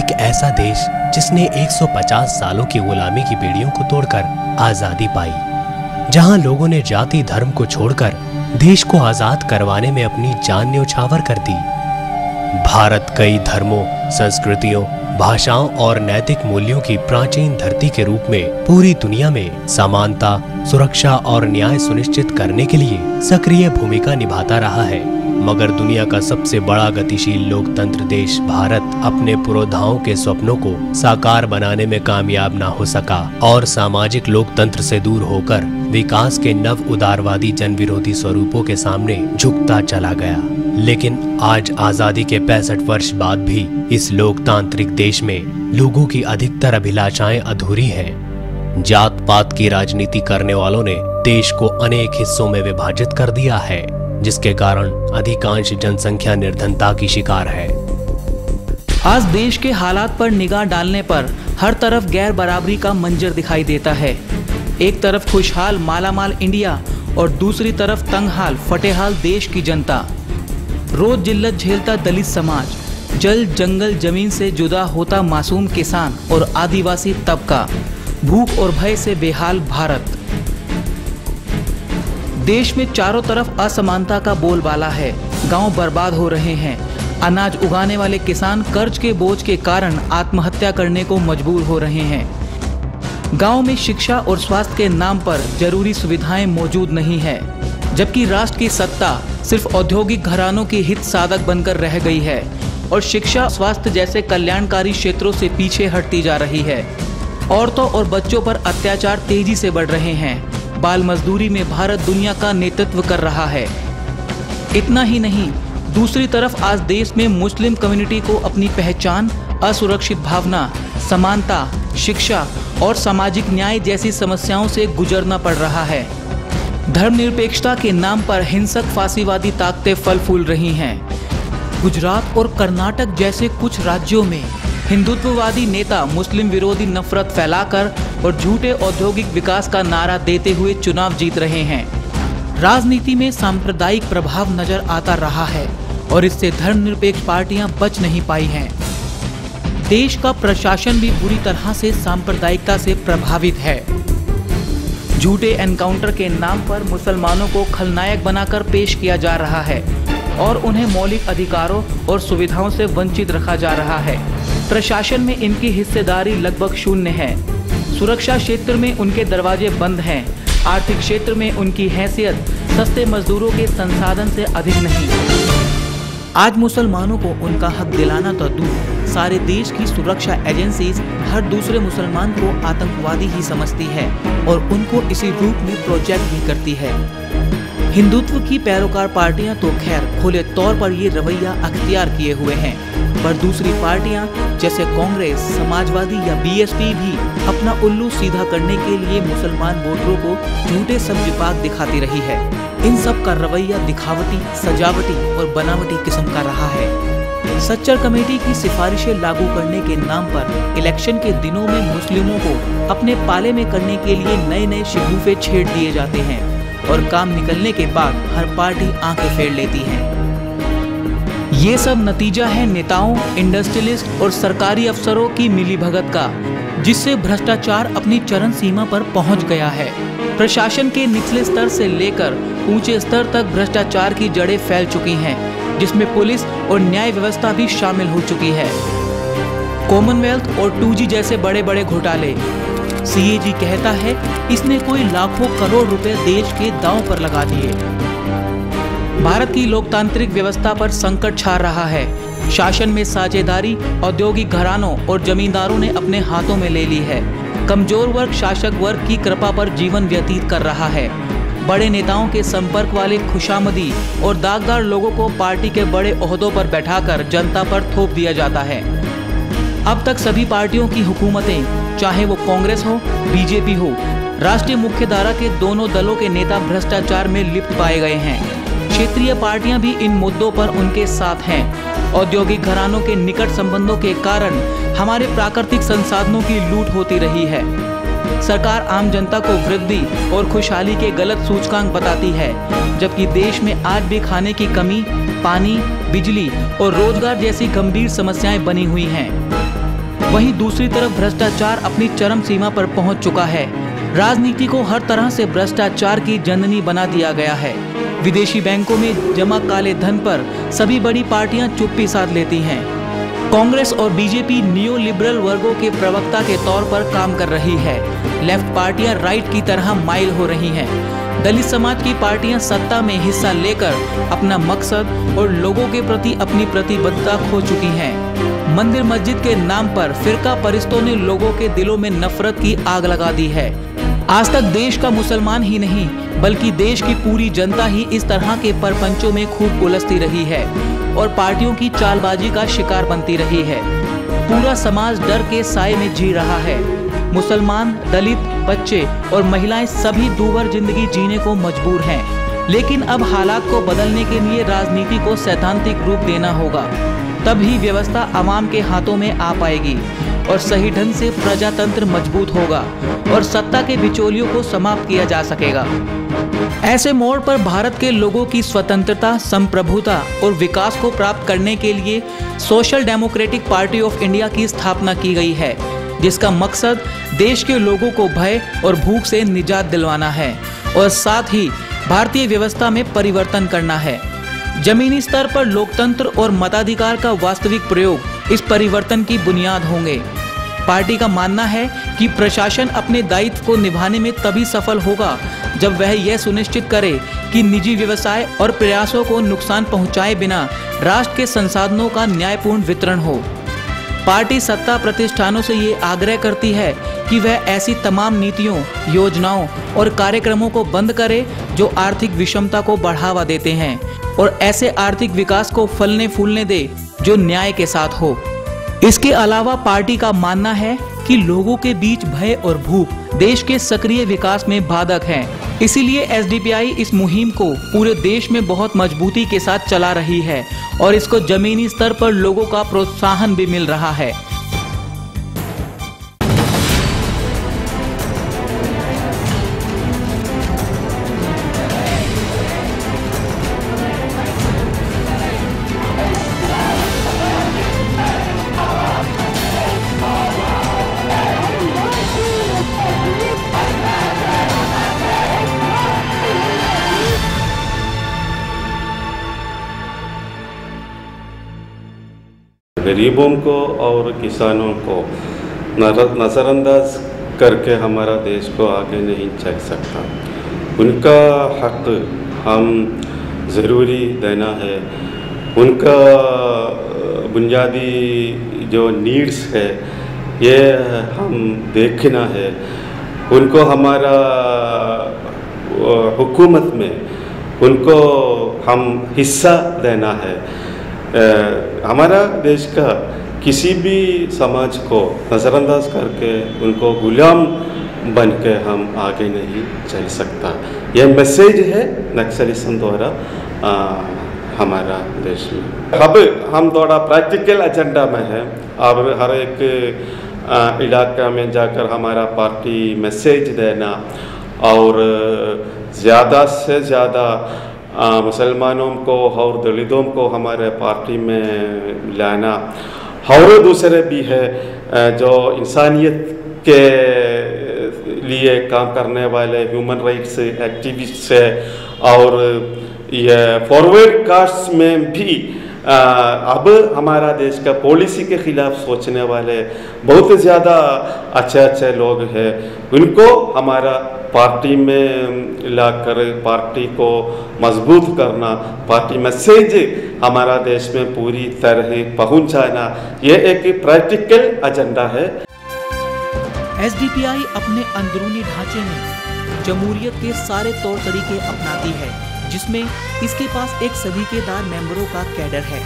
एक ऐसा देश जिसने 150 सालों की गुलामी की बेड़ियों को तोड़कर आजादी पाई, जहां लोगों ने जाति धर्म को छोड़कर देश को आजाद करवाने में अपनी जान न्यौछावर कर दी। भारत कई धर्मों, संस्कृतियों, भाषाओं और नैतिक मूल्यों की प्राचीन धरती के रूप में पूरी दुनिया में समानता, सुरक्षा और न्याय सुनिश्चित करने के लिए सक्रिय भूमिका निभाता रहा है। मगर दुनिया का सबसे बड़ा गतिशील लोकतंत्र देश भारत अपने पुरोधाओं के सपनों को साकार बनाने में कामयाब ना हो सका और सामाजिक लोकतंत्र से दूर होकर विकास के नव उदारवादी जन विरोधी स्वरूपों के सामने झुकता चला गया। लेकिन आज आजादी के 65 वर्ष बाद भी इस लोकतांत्रिक देश में लोगों की अधिकतर अभिलाषाएं अधूरी हैं। जात पात की राजनीति करने वालों ने देश को अनेक हिस्सों में विभाजित कर दिया है, जिसके कारण अधिकांश जनसंख्या निर्धनता की शिकार है। आज देश के हालात पर निगाह डालने पर हर तरफ गैर बराबरी का मंजर दिखाई देता है। एक तरफ खुशहाल मालामाल इंडिया और दूसरी तरफ तंगहाल फटेहाल देश की जनता। रोज जिल्लत झेलता दलित समाज, जल जंगल जमीन से जुदा होता मासूम किसान और आदिवासी तबका, भूख और भय से बेहाल भारत। देश में चारों तरफ असमानता का बोलबाला है। गांव बर्बाद हो रहे हैं। अनाज उगाने वाले किसान कर्ज के बोझ के कारण आत्महत्या करने को मजबूर हो रहे हैं। गांव में शिक्षा और स्वास्थ्य के नाम पर जरूरी सुविधाएं मौजूद नहीं है, जबकि राष्ट्र की सत्ता सिर्फ औद्योगिक घरानों की हित साधक बनकर रह गई है और शिक्षा, स्वास्थ्य जैसे कल्याणकारी क्षेत्रों से पीछे हटती जा रही है। औरतों और बच्चों पर अत्याचार तेजी से बढ़ रहे हैं। बाल मजदूरी में भारत दुनिया का नेतृत्व कर रहा है। इतना ही नहीं, दूसरी तरफ आज देश में मुस्लिम कम्युनिटी को अपनी पहचान, असुरक्षित भावना, समानता, शिक्षा और सामाजिक न्याय जैसी समस्याओं से गुजरना पड़ रहा है। धर्मनिरपेक्षता के नाम पर हिंसक फांसीवादी ताकतें फल फूल रही हैं। गुजरात और कर्नाटक जैसे कुछ राज्यों में हिंदुत्ववादी नेता मुस्लिम विरोधी नफरत फैलाकर और झूठे औद्योगिक विकास का नारा देते हुए चुनाव जीत रहे हैं। राजनीति में सांप्रदायिक प्रभाव नजर आता रहा है और इससे धर्मनिरपेक्ष पार्टियां बच नहीं पाई हैं। देश का प्रशासन भी बुरी तरह से सांप्रदायिकता से प्रभावित है। झूठे एनकाउंटर के नाम पर मुसलमानों को खलनायक बनाकर पेश किया जा रहा है और उन्हें मौलिक अधिकारों और सुविधाओं से वंचित रखा जा रहा है। प्रशासन में इनकी हिस्सेदारी लगभग शून्य है। सुरक्षा क्षेत्र में उनके दरवाजे बंद हैं। आर्थिक क्षेत्र में उनकी हैसियत सस्ते मजदूरों के संसाधन से अधिक नहीं। आज मुसलमानों को उनका हक दिलाना तो दूर, सारे देश की सुरक्षा एजेंसीज हर दूसरे मुसलमान को आतंकवादी ही समझती है और उनको इसी रूप में प्रोजेक्ट भी करती है। हिंदुत्व की पैरोकार पार्टियां तो खैर खुले तौर पर ये रवैया अख्तियार किए हुए हैं, पर दूसरी पार्टियां जैसे कांग्रेस, समाजवादी या बीएसपी भी अपना उल्लू सीधा करने के लिए मुसलमान वोटरों को झूठे सब्जी-पाक दिखाती रही है। इन सब का रवैया दिखावटी, सजावटी और बनावटी किस्म का रहा है। सच्चर कमेटी की सिफारिशें लागू करने के नाम पर इलेक्शन के दिनों में मुस्लिमों को अपने पाले में करने के लिए नए नए शिगुफे छेड़ दिए जाते हैं और काम निकलने के बाद हर पार्टी आंखें फेर लेती है। ये सब नतीजा है नेताओं, इंडस्ट्रियलिस्ट और सरकारी अफसरों की मिलीभगत का, जिससे भ्रष्टाचार अपनी चरम सीमा पर पहुंच गया है। प्रशासन के निचले स्तर से लेकर ऊंचे स्तर तक भ्रष्टाचार की जड़ें फैल चुकी हैं, जिसमें पुलिस और न्याय व्यवस्था भी शामिल हो चुकी है। कॉमनवेल्थ और 2G जैसे बड़े बड़े घोटाले। CAG कहता है इसने कोई लाखों करोड़ रुपए देश के दांव पर लगा दिए। भारत की लोकतांत्रिक व्यवस्था पर संकट छा रहा है। शासन में साझेदारी औद्योगिक घरानों और जमींदारों ने अपने हाथों में ले ली है। कमजोर वर्ग शासक वर्ग की कृपा पर जीवन व्यतीत कर रहा है। बड़े नेताओं के संपर्क वाले खुशामदी और दागदार लोगों को पार्टी के बड़े ओहदों पर बैठाकर जनता पर थोप दिया जाता है। अब तक सभी पार्टियों की हुकूमतें, चाहे वो कांग्रेस हो, बीजेपी हो, राष्ट्रीय मुख्यधारा के दोनों दलों के नेता भ्रष्टाचार में लिप्त पाए गए हैं। क्षेत्रीय पार्टियां भी इन मुद्दों पर उनके साथ हैं। औद्योगिक घरानों के निकट संबंधों के कारण हमारे प्राकृतिक संसाधनों की लूट होती रही है। सरकार आम जनता को वृद्धि और खुशहाली के गलत सूचकांक बताती है, जबकि देश में आज भी खाने की कमी, पानी, बिजली और रोजगार जैसी गंभीर समस्याएं बनी हुई हैं। वहीं दूसरी तरफ भ्रष्टाचार अपनी चरम सीमा पर पहुंच चुका है। राजनीति को हर तरह से भ्रष्टाचार की जननी बना दिया गया है। विदेशी बैंकों में जमा काले धन पर सभी बड़ी पार्टियां चुप्पी साध लेती हैं। कांग्रेस और बीजेपी नियो लिबरल वर्गों के प्रवक्ता के तौर पर काम कर रही है। लेफ्ट पार्टियां राइट की तरह माइल हो रही हैं। दलित समाज की पार्टियां सत्ता में हिस्सा लेकर अपना मकसद और लोगों के प्रति अपनी प्रतिबद्धता खो चुकी हैं। मंदिर मस्जिद के नाम पर फिरका परिस्तों ने लोगों के दिलों में नफरत की आग लगा दी है। आज तक देश का मुसलमान ही नहीं बल्कि देश की पूरी जनता ही इस तरह के परपंचों में खूब उलझती रही है और पार्टियों की चालबाजी का शिकार बनती रही है। पूरा समाज डर के साए में जी रहा है। मुसलमान, दलित, बच्चे और महिलाएं सभी दूभर जिंदगी जीने को मजबूर हैं। लेकिन अब हालात को बदलने के लिए राजनीति को सैद्धांतिक रूप देना होगा, तभी व्यवस्था आवाम के हाथों में आ पाएगी और सही ढंग से प्रजातंत्र मजबूत होगा और सत्ता के बिचौलियों को समाप्त किया जा सकेगा। ऐसे मोड़ पर भारत के लोगों की स्वतंत्रता, संप्रभुता और विकास को प्राप्त करने के लिए social democratic party of India की स्थापना की गई है, जिसका मकसद देश के लोगों को भय और भूख से निजात दिलवाना है और साथ ही भारतीय व्यवस्था में परिवर्तन करना है। जमीनी स्तर पर लोकतंत्र और मताधिकार का वास्तविक प्रयोग इस परिवर्तन की बुनियाद होंगे। पार्टी का मानना है कि प्रशासन अपने दायित्व को निभाने में तभी सफल होगा जब वह यह सुनिश्चित करे कि निजी व्यवसाय और प्रयासों को नुकसान पहुंचाए बिना राष्ट्र के संसाधनों का न्यायपूर्ण वितरण हो। पार्टी सत्ता प्रतिष्ठानों से ये आग्रह करती है कि वह ऐसी तमाम नीतियों, योजनाओं और कार्यक्रमों को बंद करे जो आर्थिक विषमता को बढ़ावा देते हैं और ऐसे आर्थिक विकास को फलने फूलने दे जो न्याय के साथ हो। इसके अलावा पार्टी का मानना है कि लोगों के बीच भय और भूख देश के सक्रिय विकास में बाधक हैं। इसीलिए एसडीपीआई इस मुहिम को पूरे देश में बहुत मजबूती के साथ चला रही है और इसको जमीनी स्तर पर लोगों का प्रोत्साहन भी मिल रहा है। गरीबों को और किसानों को नज़रअंदाज करके हमारा देश को आगे नहीं चल सकता। उनका हक हम ज़रूरी देना है। उनका बुनियादी जो नीड्स है ये हम देखना है। उनको हमारा हुकूमत में उनको हम हिस्सा देना है। हमारा देश का किसी भी समाज को नज़रअंदाज करके उनको गुलाम बन के हम आगे नहीं चल सकता। यह मैसेज है नक्सलिज्म द्वारा हमारा देश में। अब हम थोड़ा प्रैक्टिकल एजेंडा में है। अब हर एक इलाका में जाकर हमारा पार्टी मैसेज देना और ज़्यादा से ज़्यादा मुसलमानों को और दलितों को हमारे पार्टी में लाना और दूसरे भी है जो इंसानियत के लिए काम करने वाले ह्यूमन राइट्स एक्टिविस्ट है और ये फॉरवर्ड कास्ट में भी अब हमारा देश का पॉलिसी के खिलाफ सोचने वाले बहुत ज़्यादा अच्छे लोग हैं। उनको हमारा पार्टी में लाकर पार्टी को मजबूत करना, पार्टी मैसेज हमारा देश में पूरी तरह पहुंचाना, ये एक प्रैक्टिकल एजेंडा है। एसडीपीआई अपने अंदरूनी ढांचे में जमहूरियत के सारे तौर तरीके अपनाती है, जिसमें इसके पास एक सलीकेदार मेंबरों का कैडर है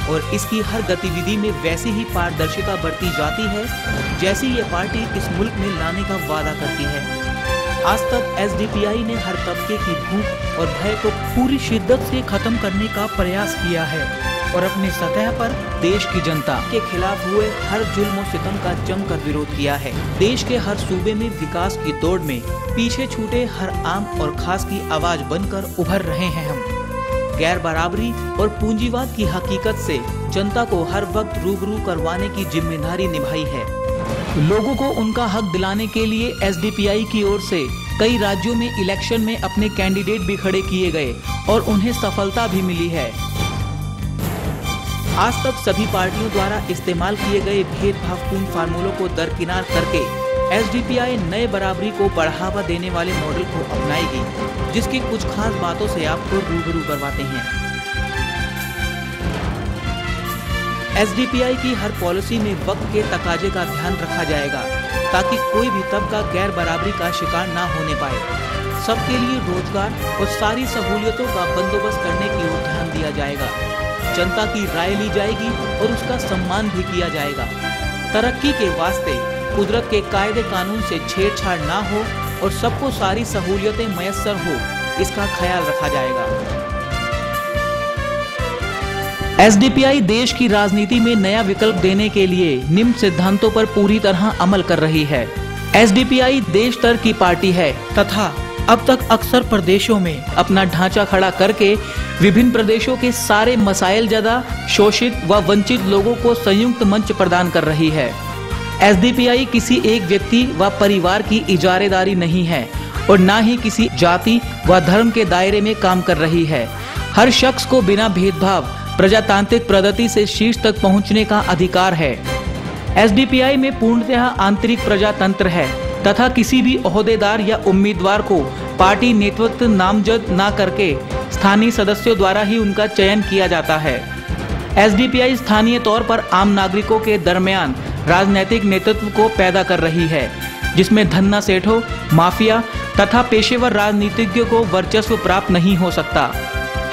और इसकी हर गतिविधि में वैसी ही पारदर्शिता बरती जाती है जैसी ये पार्टी इस मुल्क में लाने का वादा करती है। आज तक एसडीपीआई ने हर तबके की भूख और भय को पूरी शिद्दत से खत्म करने का प्रयास किया है और अपनी सतह पर देश की जनता के खिलाफ हुए हर जुल्म और सितम का जमकर विरोध किया है। देश के हर सूबे में विकास की दौड़ में पीछे छूटे हर आम और खास की आवाज बनकर उभर रहे हैं हम। गैर बराबरी और पूंजीवाद की हकीकत से जनता को हर वक्त रूबरू करवाने की जिम्मेदारी निभाई है। लोगों को उनका हक दिलाने के लिए एसडीपीआई की ओर से कई राज्यों में इलेक्शन में अपने कैंडिडेट भी खड़े किए गए और उन्हें सफलता भी मिली है। आज तक सभी पार्टियों द्वारा इस्तेमाल किए गए भेदभावपूर्ण फार्मूलों को दरकिनार करके एसडीपीआई नए बराबरी को बढ़ावा देने वाले मॉडल को अपनाएगी, जिसकी कुछ खास बातों से आपको रूबरू करवाते हैं। एसडीपीआई की हर पॉलिसी में वक्त के तकाजे का ध्यान रखा जाएगा ताकि कोई भी तबका गैर बराबरी का शिकार ना होने पाए। सबके लिए रोजगार और सारी सहूलियतों का बंदोबस्त करने की ओर ध्यान दिया जाएगा। जनता की राय ली जाएगी और उसका सम्मान भी किया जाएगा। तरक्की के वास्ते कुदरत के कायदे कानून से छेड़छाड़ ना हो और सबको सारी सहूलियतें मयस्सर हो, इसका ख्याल रखा जाएगा। एसडीपीआई देश की राजनीति में नया विकल्प देने के लिए निम्न सिद्धांतों पर पूरी तरह अमल कर रही है। एसडीपीआई देश स्तर की पार्टी है तथा अब तक अक्सर प्रदेशों में अपना ढांचा खड़ा करके विभिन्न प्रदेशों के सारे मसाइल ज़्यादा शोषित व वंचित लोगों को संयुक्त मंच प्रदान कर रही है। एसडीपीआई किसी एक व्यक्ति व परिवार की इजारेदारी नहीं है और न ही किसी जाति व धर्म के दायरे में काम कर रही है। हर शख्स को बिना भेदभाव प्रजातांत्रिक पद्धति से शीर्ष तक पहुंचने का अधिकार है। एसडीपीआई में पूर्णतः आंतरिक प्रजातंत्र है तथा किसी भी ओहदेदार या उम्मीदवार को पार्टी नेतृत्व नामजद न करके स्थानीय सदस्यों द्वारा ही उनका चयन किया जाता है। एसडीपीआई स्थानीय तौर पर आम नागरिकों के दरमियान राजनीतिक नेतृत्व को पैदा कर रही है, जिसमें धन्ना सेठों, माफिया तथा पेशेवर राजनीतिज्ञों को वर्चस्व प्राप्त नहीं हो सकता।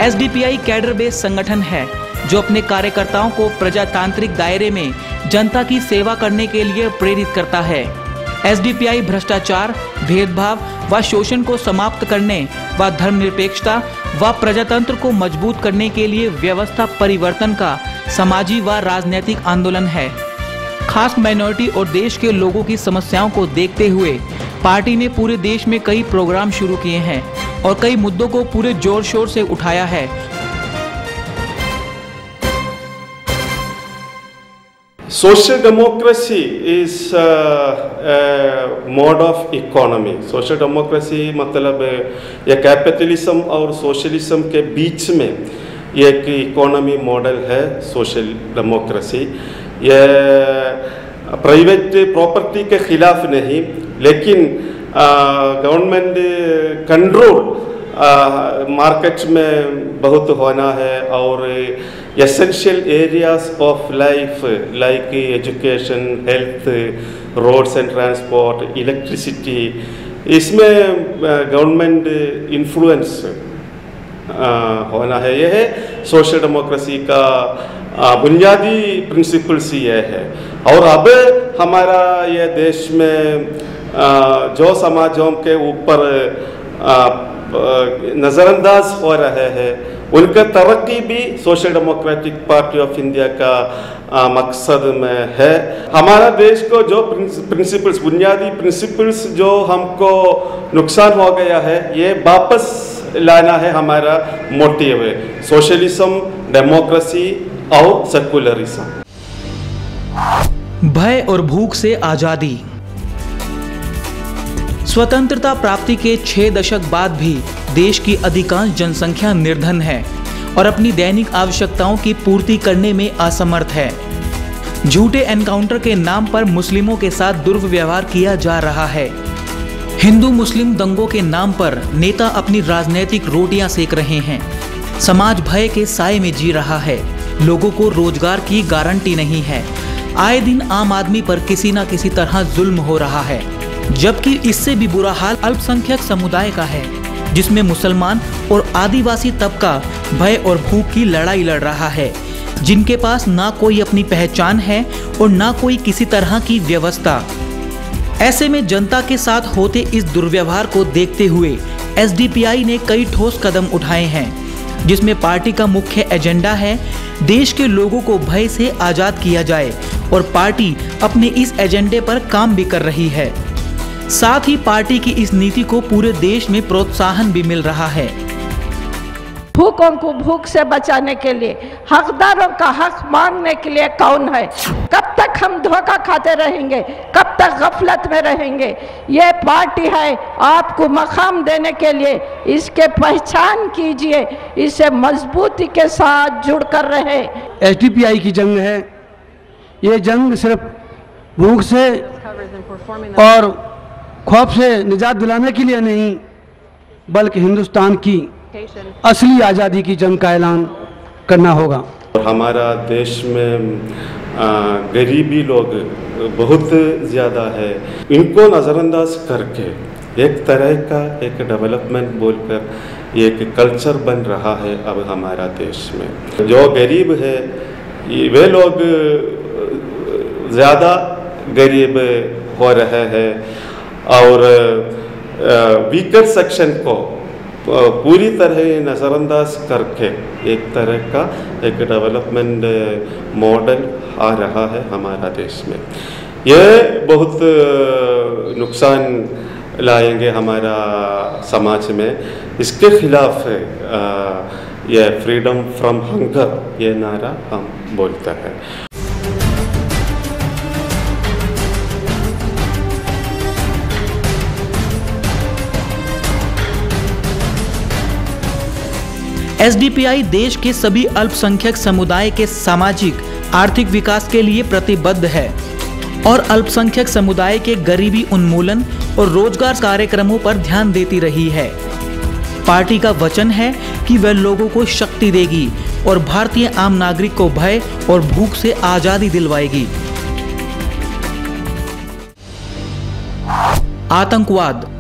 एसडीपीआई कैडर बेस संगठन है जो अपने कार्यकर्ताओं को प्रजातांत्रिक दायरे में जनता की सेवा करने के लिए प्रेरित करता है। एसडीपीआई भ्रष्टाचार, भेदभाव व शोषण को समाप्त करने व धर्मनिरपेक्षता व प्रजातंत्र को मजबूत करने के लिए व्यवस्था परिवर्तन का समाजी व राजनीतिक आंदोलन है। खास माइनॉरिटी और देश के लोगों की समस्याओं को देखते हुए पार्टी ने पूरे देश में कई प्रोग्राम शुरू किए हैं और कई मुद्दों को पूरे जोर शोर से उठाया है। Social democracy is a mode of economy. Social democracy मतलब ये कैपिटलिज्म और सोशलिज्म के बीच में एक इकोनॉमी मॉडल है सोशल डेमोक्रेसी। ये प्राइवेट प्रॉपर्टी के खिलाफ नहीं, लेकिन गवर्नमेंट कंट्रोल मार्केट में बहुत होना है और essential areas of life like education, health, roads and transport, electricity, इसमें गवर्नमेंट इन्फ्लुएंस होना है। यह है सोशल डेमोक्रेसी का बुनियादी प्रिंसिपल्स ये है। और अब हमारा ये देश में जो समाजों के ऊपर नज़रअंदाज हो रहे हैं, उनका तरक्की भी social democratic party of India का मकसद में है। हमारा देश को जो प्रिंसिपल्स, बुनियादी प्रिंसिपल्स जो हमको नुकसान हो गया है, ये वापस लाना है हमारा मोटिव है, सोशलिज्म, डेमोक्रेसी और सेकुलरिज्म। भय और भूख से आजादी। स्वतंत्रता प्राप्ति के 6 दशक बाद भी देश की अधिकांश जनसंख्या निर्धन है और अपनी दैनिक आवश्यकताओं की पूर्ति करने में असमर्थ है। झूठे एनकाउंटर के नाम पर मुस्लिमों के साथ दुर्व्यवहार किया जा रहा है। हिंदू मुस्लिम दंगों के नाम पर नेता अपनी राजनीतिक रोटियां सेक रहे हैं। समाज भय के साए में जी रहा है। लोगों को रोजगार की गारंटी नहीं है। आए दिन आम आदमी पर किसी न किसी तरह जुल्म हो रहा है, जबकि इससे भी बुरा हाल अल्पसंख्यक समुदाय का है, जिसमें मुसलमान और आदिवासी तबका भय और भूख की लड़ाई लड़ रहा है, जिनके पास ना कोई अपनी पहचान है और ना कोई किसी तरह की व्यवस्था। ऐसे में जनता के साथ होते इस दुर्व्यवहार को देखते हुए एसडीपीआई ने कई ठोस कदम उठाए हैं, जिसमें पार्टी का मुख्य एजेंडा है देश के लोगों को भय से आजाद किया जाए और पार्टी अपने इस एजेंडे पर काम भी कर रही है। साथ ही पार्टी की इस नीति को पूरे देश में प्रोत्साहन भी मिल रहा है। भूखों को भूख से बचाने के लिए, हकदारों का हक मांगने के लिए कौन है? कब तक हम धोखा खाते रहेंगे? कब तक गफलत में रहेंगे? ये पार्टी है आपको मकाम देने के लिए, इसके पहचान कीजिए, इसे मजबूती के साथ जुड़कर रहे। एसडीपीआई की जंग है। ये जंग सिर्फ भूख से और खौफ से निजात दिलाने के लिए नहीं, बल्कि हिंदुस्तान की असली आज़ादी की जंग का ऐलान करना होगा। हमारा देश में गरीबी लोग बहुत ज़्यादा है, इनको नज़रअंदाज करके एक तरह का एक डेवलपमेंट बोलकर एक कल्चर बन रहा है अब हमारा देश में। जो गरीब है वे लोग ज़्यादा गरीब हो रहे हैं और वीकर सेक्शन को पूरी तरह नज़रअंदाज करके एक तरह का एक डेवलपमेंट मॉडल आ रहा है हमारा देश में। ये बहुत नुकसान लाएंगे हमारा समाज में। इसके खिलाफ ये फ्रीडम फ्रॉम हंगर ये नारा हम बोलते हैं। एसडीपीआई देश के सभी अल्पसंख्यक समुदाय के सामाजिक आर्थिक विकास के लिए प्रतिबद्ध है और अल्पसंख्यक समुदाय के गरीबी उन्मूलन और रोजगार कार्यक्रमों पर ध्यान देती रही है। पार्टी का वचन है कि वह लोगों को शक्ति देगी और भारतीय आम नागरिक को भय और भूख से आजादी दिलवाएगी। आतंकवाद।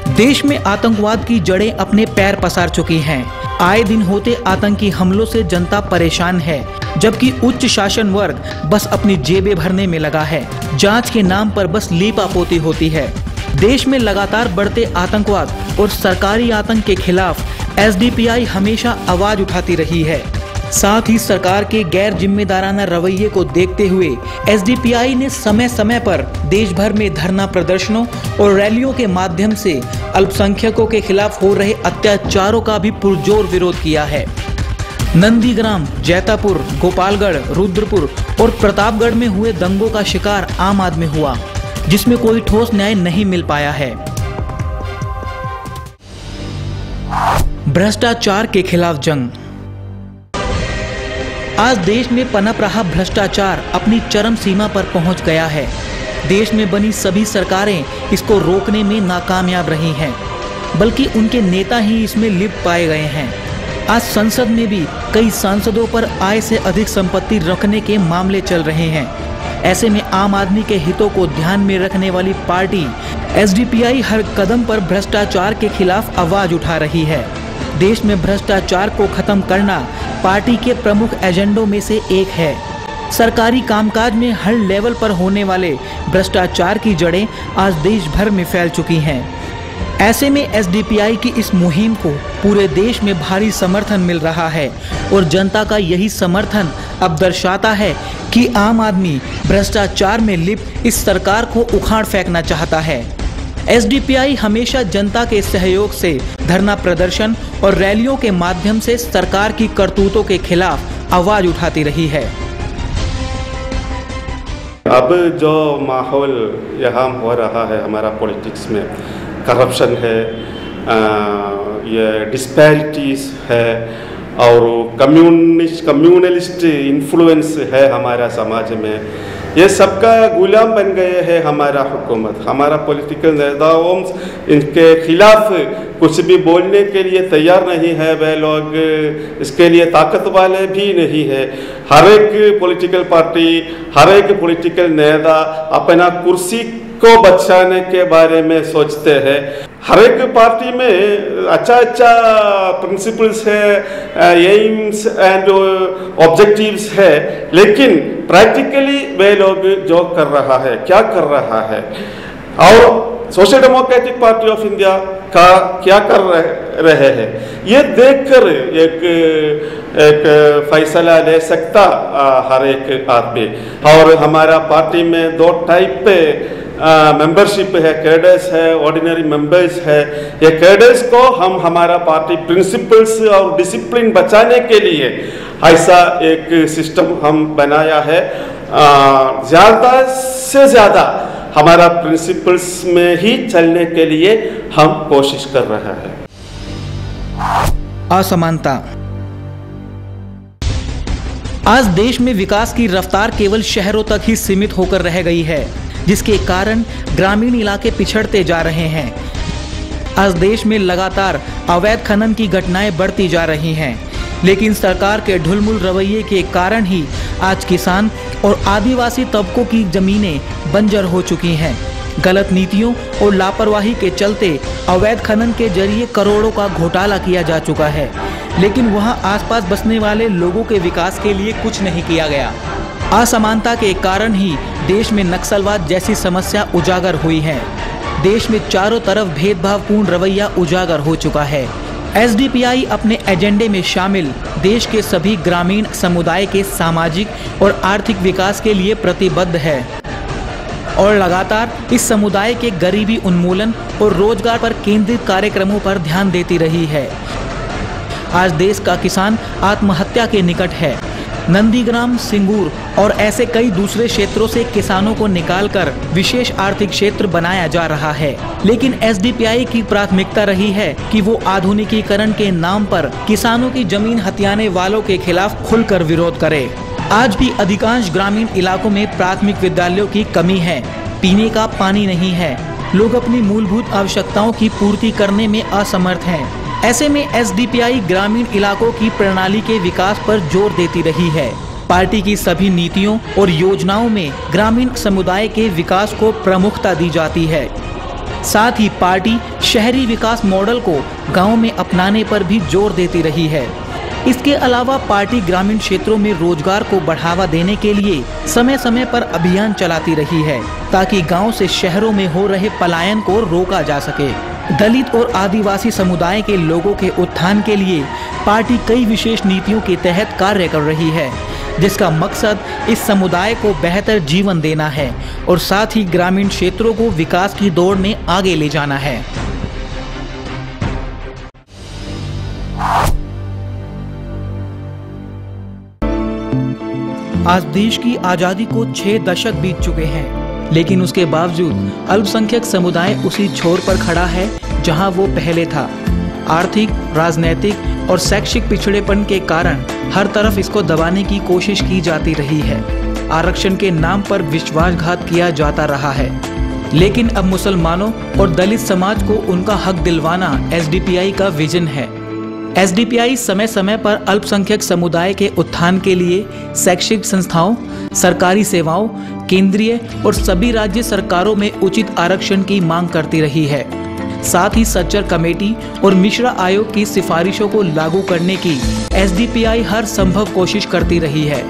देश में आतंकवाद की जड़ें अपने पैर पसार चुकी हैं। आए दिन होते आतंकी हमलों से जनता परेशान है, जबकि उच्च शासन वर्ग बस अपनी जेबें भरने में लगा है। जांच के नाम पर बस लीपापोती होती है। देश में लगातार बढ़ते आतंकवाद और सरकारी आतंक के खिलाफ एसडीपीआई हमेशा आवाज उठाती रही है। साथ ही सरकार के गैर जिम्मेदाराना रवैये को देखते हुए एसडीपीआई ने समय समय पर देश भर में धरना प्रदर्शनों और रैलियों के माध्यम से अल्पसंख्यकों के खिलाफ हो रहे अत्याचारों का भी पुरजोर विरोध किया है। नंदीग्राम, जैतापुर, गोपालगढ़, रुद्रपुर और प्रतापगढ़ में हुए दंगों का शिकार आम आदमी हुआ, जिसमें कोई ठोस न्याय नहीं मिल पाया है। भ्रष्टाचार के खिलाफ जंग। आज देश में पनप रहा भ्रष्टाचार अपनी चरम सीमा पर पहुंच गया है। देश में बनी सभी सरकारें इसको रोकने में नाकामयाब रही हैं, बल्कि उनके नेता ही इसमें लिप्त पाए गए हैं। आज संसद में भी कई सांसदों पर आय से अधिक संपत्ति रखने के मामले चल रहे हैं। ऐसे में आम आदमी के हितों को ध्यान में रखने वाली पार्टी एसडीपीआई हर कदम पर भ्रष्टाचार के खिलाफ आवाज उठा रही है। देश में भ्रष्टाचार को खत्म करना पार्टी के प्रमुख एजेंडों में से एक है। सरकारी कामकाज में हर लेवल पर होने वाले भ्रष्टाचार की जड़ें आज देश भर में फैल चुकी हैं। ऐसे में एसडीपीआई की इस मुहिम को पूरे देश में भारी समर्थन मिल रहा है और जनता का यही समर्थन अब दर्शाता है कि आम आदमी भ्रष्टाचार में लिप्त इस सरकार को उखाड़ फेंकना चाहता है। एसडीपीआई हमेशा जनता के सहयोग से धरना प्रदर्शन और रैलियों के माध्यम से सरकार की करतूतों के खिलाफ आवाज उठाती रही है। अब जो माहौल यहाँ हो रहा है हमारा पॉलिटिक्स में, करप्शन है, ये डिस्पैरिटीज है और कम्युनलिस्ट इन्फ्लुएंस है हमारा समाज में, ये सबका गुलाम बन गए हैं हमारा हुकूमत। हमारा पॉलिटिकल नेताओं इनके खिलाफ कुछ भी बोलने के लिए तैयार नहीं है, वे लोग इसके लिए ताकत वाले भी नहीं है। हर एक पॉलिटिकल पार्टी, हर एक पॉलिटिकल नेता अपना कुर्सी को बचाने के बारे में सोचते हैं। हर एक पार्टी में अच्छा प्रिंसिपल्स है, एम्स एंड ऑब्जेक्टिव्स है, लेकिन प्रैक्टिकली वे लोग जो कर रहा है, क्या कर रहा है, और social democratic party of India का क्या कर रहे हैं, ये देखकर एक फैसला ले सकता हर एक आदमी। और हमारा पार्टी में दो टाइप मेंबरशिप है, कैडर्स है, ऑर्डिनरी मेंबर्स है, ये कैडर्स को हम हमारा पार्टी प्रिंसिपल्स और डिसिप्लिन बचाने के लिए ऐसा एक सिस्टम हम बनाया है। ज़्यादा से ज़्यादा हमारा प्रिंसिपल्स में ही चलने के लिए हम कोशिश कर रहे हैं। असमानता। आज देश में विकास की रफ्तार केवल शहरों तक ही सीमित होकर रह गई है, जिसके कारण ग्रामीण इलाके पिछड़ते जा रहे हैं। आज देश में लगातार अवैध खनन की घटनाएं बढ़ती जा रही हैं, लेकिन सरकार के ढुलमुल रवैये के कारण ही आज किसान और आदिवासी तबकों की जमीनें बंजर हो चुकी हैं। गलत नीतियों और लापरवाही के चलते अवैध खनन के जरिए करोड़ों का घोटाला किया जा चुका है, लेकिन वहां आसपास बसने वाले लोगों के विकास के लिए कुछ नहीं किया गया। असमानता के कारण ही देश में नक्सलवाद जैसी समस्या उजागर हुई है। देश में चारों तरफ भेदभावपूर्ण रवैया उजागर हो चुका है। एसडीपीआई अपने एजेंडे में शामिल देश के सभी ग्रामीण समुदाय के सामाजिक और आर्थिक विकास के लिए प्रतिबद्ध है और लगातार इस समुदाय के गरीबी उन्मूलन और रोजगार पर केंद्रित कार्यक्रमों पर ध्यान देती रही है। आज देश का किसान आत्महत्या के निकट है। नंदीग्राम, सिंगूर और ऐसे कई दूसरे क्षेत्रों से किसानों को निकालकर विशेष आर्थिक क्षेत्र बनाया जा रहा है, लेकिन एसडीपीआई की प्राथमिकता रही है कि वो आधुनिकीकरण के नाम पर किसानों की जमीन हथियाने वालों के खिलाफ खुलकर विरोध करे। आज भी अधिकांश ग्रामीण इलाकों में प्राथमिक विद्यालयों की कमी है, पीने का पानी नहीं है, लोग अपनी मूलभूत आवश्यकताओं की पूर्ति करने में असमर्थ हैं। ऐसे में एसडीपीआई ग्रामीण इलाकों की प्रणाली के विकास पर जोर देती रही है। पार्टी की सभी नीतियों और योजनाओं में ग्रामीण समुदाय के विकास को प्रमुखता दी जाती है। साथ ही पार्टी शहरी विकास मॉडल को गांव में अपनाने पर भी जोर देती रही है। इसके अलावा पार्टी ग्रामीण क्षेत्रों में रोजगार को बढ़ावा देने के लिए समय समय पर अभियान चलाती रही है, ताकि गांव से शहरों में हो रहे पलायन को रोका जा सके। दलित और आदिवासी समुदाय के लोगों के उत्थान के लिए पार्टी कई विशेष नीतियों के तहत कार्य कर रही है, जिसका मकसद इस समुदाय को बेहतर जीवन देना है और साथ ही ग्रामीण क्षेत्रों को विकास की दौड़ में आगे ले जाना है। आज देश की आजादी को 6 दशक बीत चुके हैं, लेकिन उसके बावजूद अल्पसंख्यक समुदाय उसी छोर पर खड़ा है जहां वो पहले था। आर्थिक, राजनैतिक और शैक्षिक पिछड़ेपन के कारण हर तरफ इसको दबाने की कोशिश की जाती रही है। आरक्षण के नाम पर विश्वासघात किया जाता रहा है, लेकिन अब मुसलमानों और दलित समाज को उनका हक दिलवाना एसडीपीआई का विजन है। एसडीपीआई समय समय पर अल्पसंख्यक समुदाय के उत्थान के लिए शैक्षिक संस्थाओं, सरकारी सेवाओं, केंद्रीय और सभी राज्य सरकारों में उचित आरक्षण की मांग करती रही है। साथ ही सच्चर कमेटी और मिश्रा आयोग की सिफारिशों को लागू करने की एसडीपीआई हर संभव कोशिश करती रही है।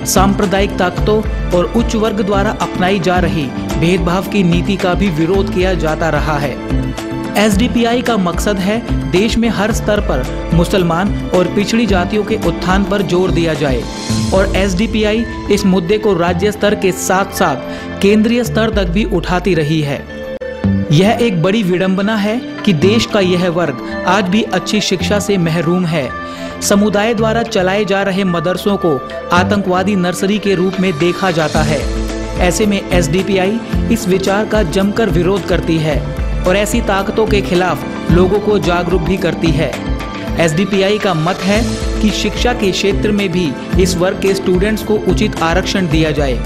सांप्रदायिक ताकतों और उच्च वर्ग द्वारा अपनाई जा रही भेदभाव की नीति का भी विरोध किया जाता रहा है। एसडीपीआई का मकसद है देश में हर स्तर पर मुसलमान और पिछड़ी जातियों के उत्थान पर जोर दिया जाए और एसडीपीआई इस मुद्दे को राज्य स्तर के साथ साथ केंद्रीय स्तर तक भी उठाती रही है। यह एक बड़ी विडंबना है कि देश का यह वर्ग आज भी अच्छी शिक्षा से महरूम है। समुदाय द्वारा चलाए जा रहे मदरसों को आतंकवादी नर्सरी के रूप में देखा जाता है। ऐसे में एसडीपीआई इस विचार का जमकर विरोध करती है और ऐसी ताकतों के खिलाफ लोगों को जागरूक भी करती है। एसडीपीआई का मत है कि शिक्षा के क्षेत्र में भी इस वर्ग के स्टूडेंट्स को उचित आरक्षण दिया जाए।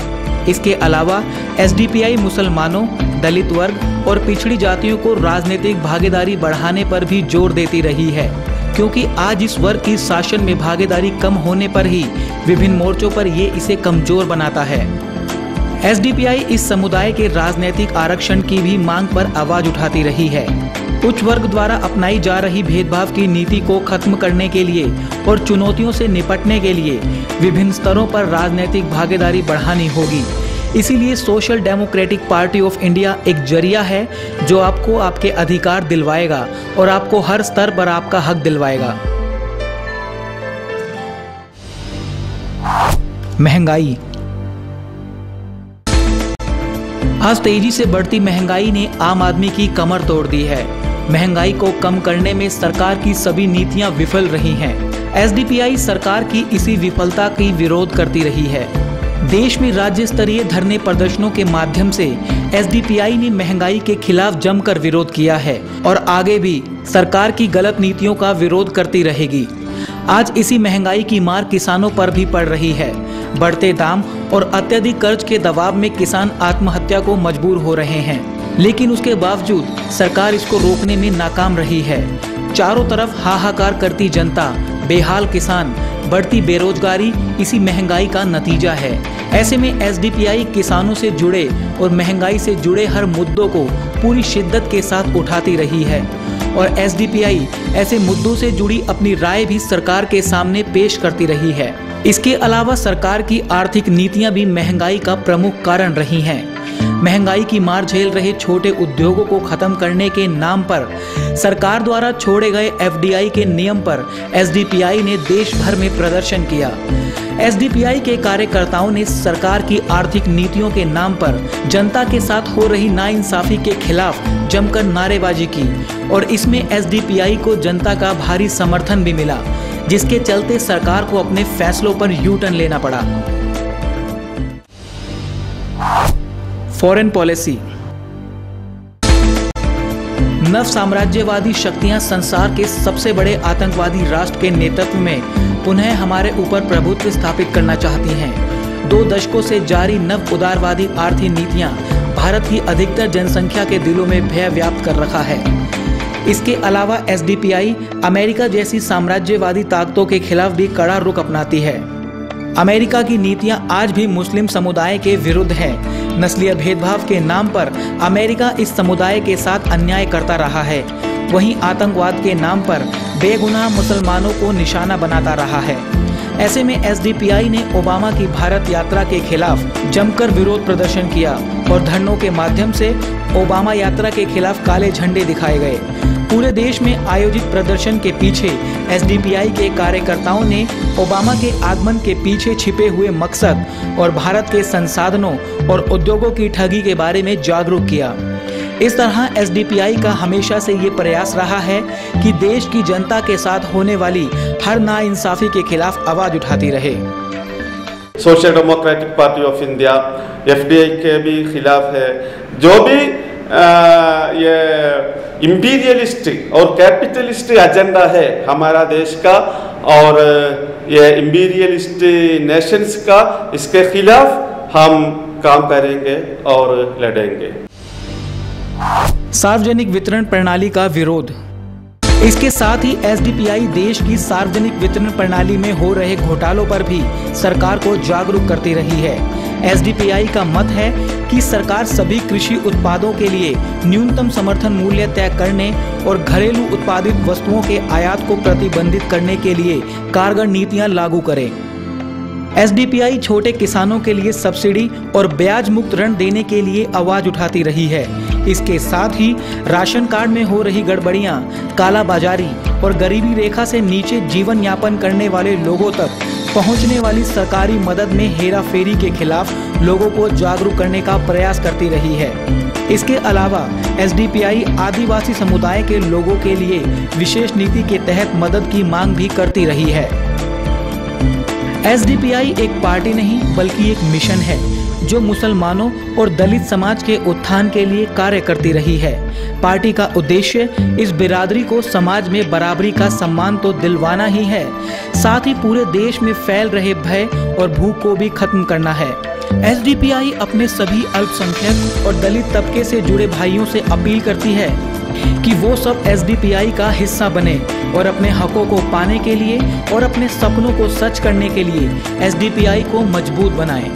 इसके अलावा एसडीपीआई मुसलमानों, दलित वर्ग और पिछड़ी जातियों को राजनीतिक भागीदारी बढ़ाने पर भी जोर देती रही है, क्योंकि आज इस वर्ग की शासन में भागीदारी कम होने पर ही विभिन्न मोर्चों पर ये इसे कमजोर बनाता है। एसडीपीआई इस समुदाय के राजनीतिक आरक्षण की भी मांग पर आवाज उठाती रही है। उच्च वर्ग द्वारा अपनाई जा रही भेदभाव की नीति को खत्म करने के लिए और चुनौतियों से निपटने के लिए विभिन्न स्तरों पर राजनीतिक भागीदारी बढ़ानी होगी। इसीलिए social democratic party of India एक जरिया है जो आपको आपके अधिकार दिलवाएगा और आपको हर स्तर पर आपका हक दिलवाएगा। महंगाई। आज तेजी से बढ़ती महंगाई ने आम आदमी की कमर तोड़ दी है। महंगाई को कम करने में सरकार की सभी नीतियां विफल रही हैं। एसडीपीआई सरकार की इसी विफलता की विरोध करती रही है। देश में राज्य स्तरीय धरने प्रदर्शनों के माध्यम से एसडीपीआई ने महंगाई के खिलाफ जमकर विरोध किया है और आगे भी सरकार की गलत नीतियों का विरोध करती रहेगी। आज इसी महंगाई की मार किसानों पर भी पड़ रही है। बढ़ते दाम और अत्यधिक कर्ज के दबाव में किसान आत्महत्या को मजबूर हो रहे हैं, लेकिन उसके बावजूद सरकार इसको रोकने में नाकाम रही है। चारों तरफ हाहाकार करती जनता, बेहाल किसान, बढ़ती बेरोजगारी इसी महंगाई का नतीजा है। ऐसे में एसडीपीआई किसानों से जुड़े और महंगाई से जुड़े हर मुद्दों को पूरी शिद्दत के साथ उठाती रही है और एसडीपीआई ऐसे मुद्दों से जुड़ी अपनी राय भी सरकार के सामने पेश करती रही है। इसके अलावा सरकार की आर्थिक नीतियां भी महंगाई का प्रमुख कारण रही हैं। महंगाई की मार झेल रहे छोटे उद्योगों को खत्म करने के नाम पर सरकार द्वारा छोड़े गए एफडीआई के नियम पर एसडीपीआई ने देश भर में प्रदर्शन किया। एसडीपीआई के कार्यकर्ताओं ने सरकार की आर्थिक नीतियों के नाम पर जनता के साथ हो रही नाइंसाफी के खिलाफ जमकर नारेबाजी की और इसमें एसडीपीआई को जनता का भारी समर्थन भी मिला, जिसके चलते सरकार को अपने फैसलों पर यू टर्न लेना पड़ा। Foreign policy. नव साम्राज्यवादी शक्तियां संसार के सबसे बड़े आतंकवादी राष्ट्र के नेतृत्व में पुनः हमारे ऊपर प्रभुत्व स्थापित करना चाहती हैं। 2 दशकों से जारी नव उदारवादी आर्थिक नीतियां भारत की अधिकतर जनसंख्या के दिलों में भय व्याप्त कर रखा है। इसके अलावा एसडीपीआई अमेरिका जैसी साम्राज्यवादी ताकतों के खिलाफ भी कड़ा रुख अपनाती है। अमेरिका की नीतियां आज भी मुस्लिम समुदाय के विरुद्ध है। नस्लीय भेदभाव के नाम पर अमेरिका इस समुदाय के साथ अन्याय करता रहा है। वहीं आतंकवाद के नाम पर बेगुनाह मुसलमानों को निशाना बनाता रहा है। ऐसे में एसडीपीआई ने ओबामा की भारत यात्रा के खिलाफ जमकर विरोध प्रदर्शन किया और धरनों के माध्यम से ओबामा यात्रा के खिलाफ काले झंडे दिखाए गए। पूरे देश में आयोजित प्रदर्शन के पीछे एसडीपीआई के कार्यकर्ताओं ने ओबामा के आगमन के पीछे छिपे हुए मकसद और भारत के संसाधनों और उद्योगों की ठगी के बारे में जागरूक किया। इस तरह एसडीपीआई का हमेशा से ये प्रयास रहा है कि देश की जनता के साथ होने वाली हर नाइंसाफी के खिलाफ आवाज उठाती रहे। Social democratic party of India FDI के भी खिलाफ है। जो भी ये इम्पीरियलिस्टिक और कैपिटलिस्टिक एजेंडा है हमारा देश का और ये इम्पीरियलिस्टिक नेशंस का, इसके खिलाफ हम काम करेंगे और लड़ेंगे। सार्वजनिक वितरण प्रणाली का विरोध। इसके साथ ही एसडीपीआई देश की सार्वजनिक वितरण प्रणाली में हो रहे घोटालों पर भी सरकार को जागरूक करती रही है। एसडीपीआई का मत है कि सरकार सभी कृषि उत्पादों के लिए न्यूनतम समर्थन मूल्य तय करने और घरेलू उत्पादित वस्तुओं के आयात को प्रतिबंधित करने के लिए कारगर नीतियां लागू करे। एसडीपीआई छोटे किसानों के लिए सब्सिडी और ब्याज मुक्त ऋण देने के लिए आवाज उठाती रही है। इसके साथ ही राशन कार्ड में हो रही गड़बड़ियां, कालाबाजारी और गरीबी रेखा से नीचे जीवन यापन करने वाले लोगों तक पहुंचने वाली सरकारी मदद में हेराफेरी के खिलाफ लोगों को जागरूक करने का प्रयास करती रही है। इसके अलावा एसडीपीआई आदिवासी समुदाय के लोगों के लिए विशेष नीति के तहत मदद की मांग भी करती रही है। एसडीपीआई एक पार्टी नहीं बल्कि एक मिशन है जो मुसलमानों और दलित समाज के उत्थान के लिए कार्य करती रही है। पार्टी का उद्देश्य इस बिरादरी को समाज में बराबरी का सम्मान तो दिलवाना ही है, साथ ही पूरे देश में फैल रहे भय और भूख को भी खत्म करना है। एसडीपीआई अपने सभी अल्पसंख्यक और दलित तबके से जुड़े भाइयों से अपील करती है कि वो सब एसडीपीआई का हिस्सा बने और अपने हकों को पाने के लिए और अपने सपनों को सच करने के लिए एसडीपीआई को मजबूत बनाएं।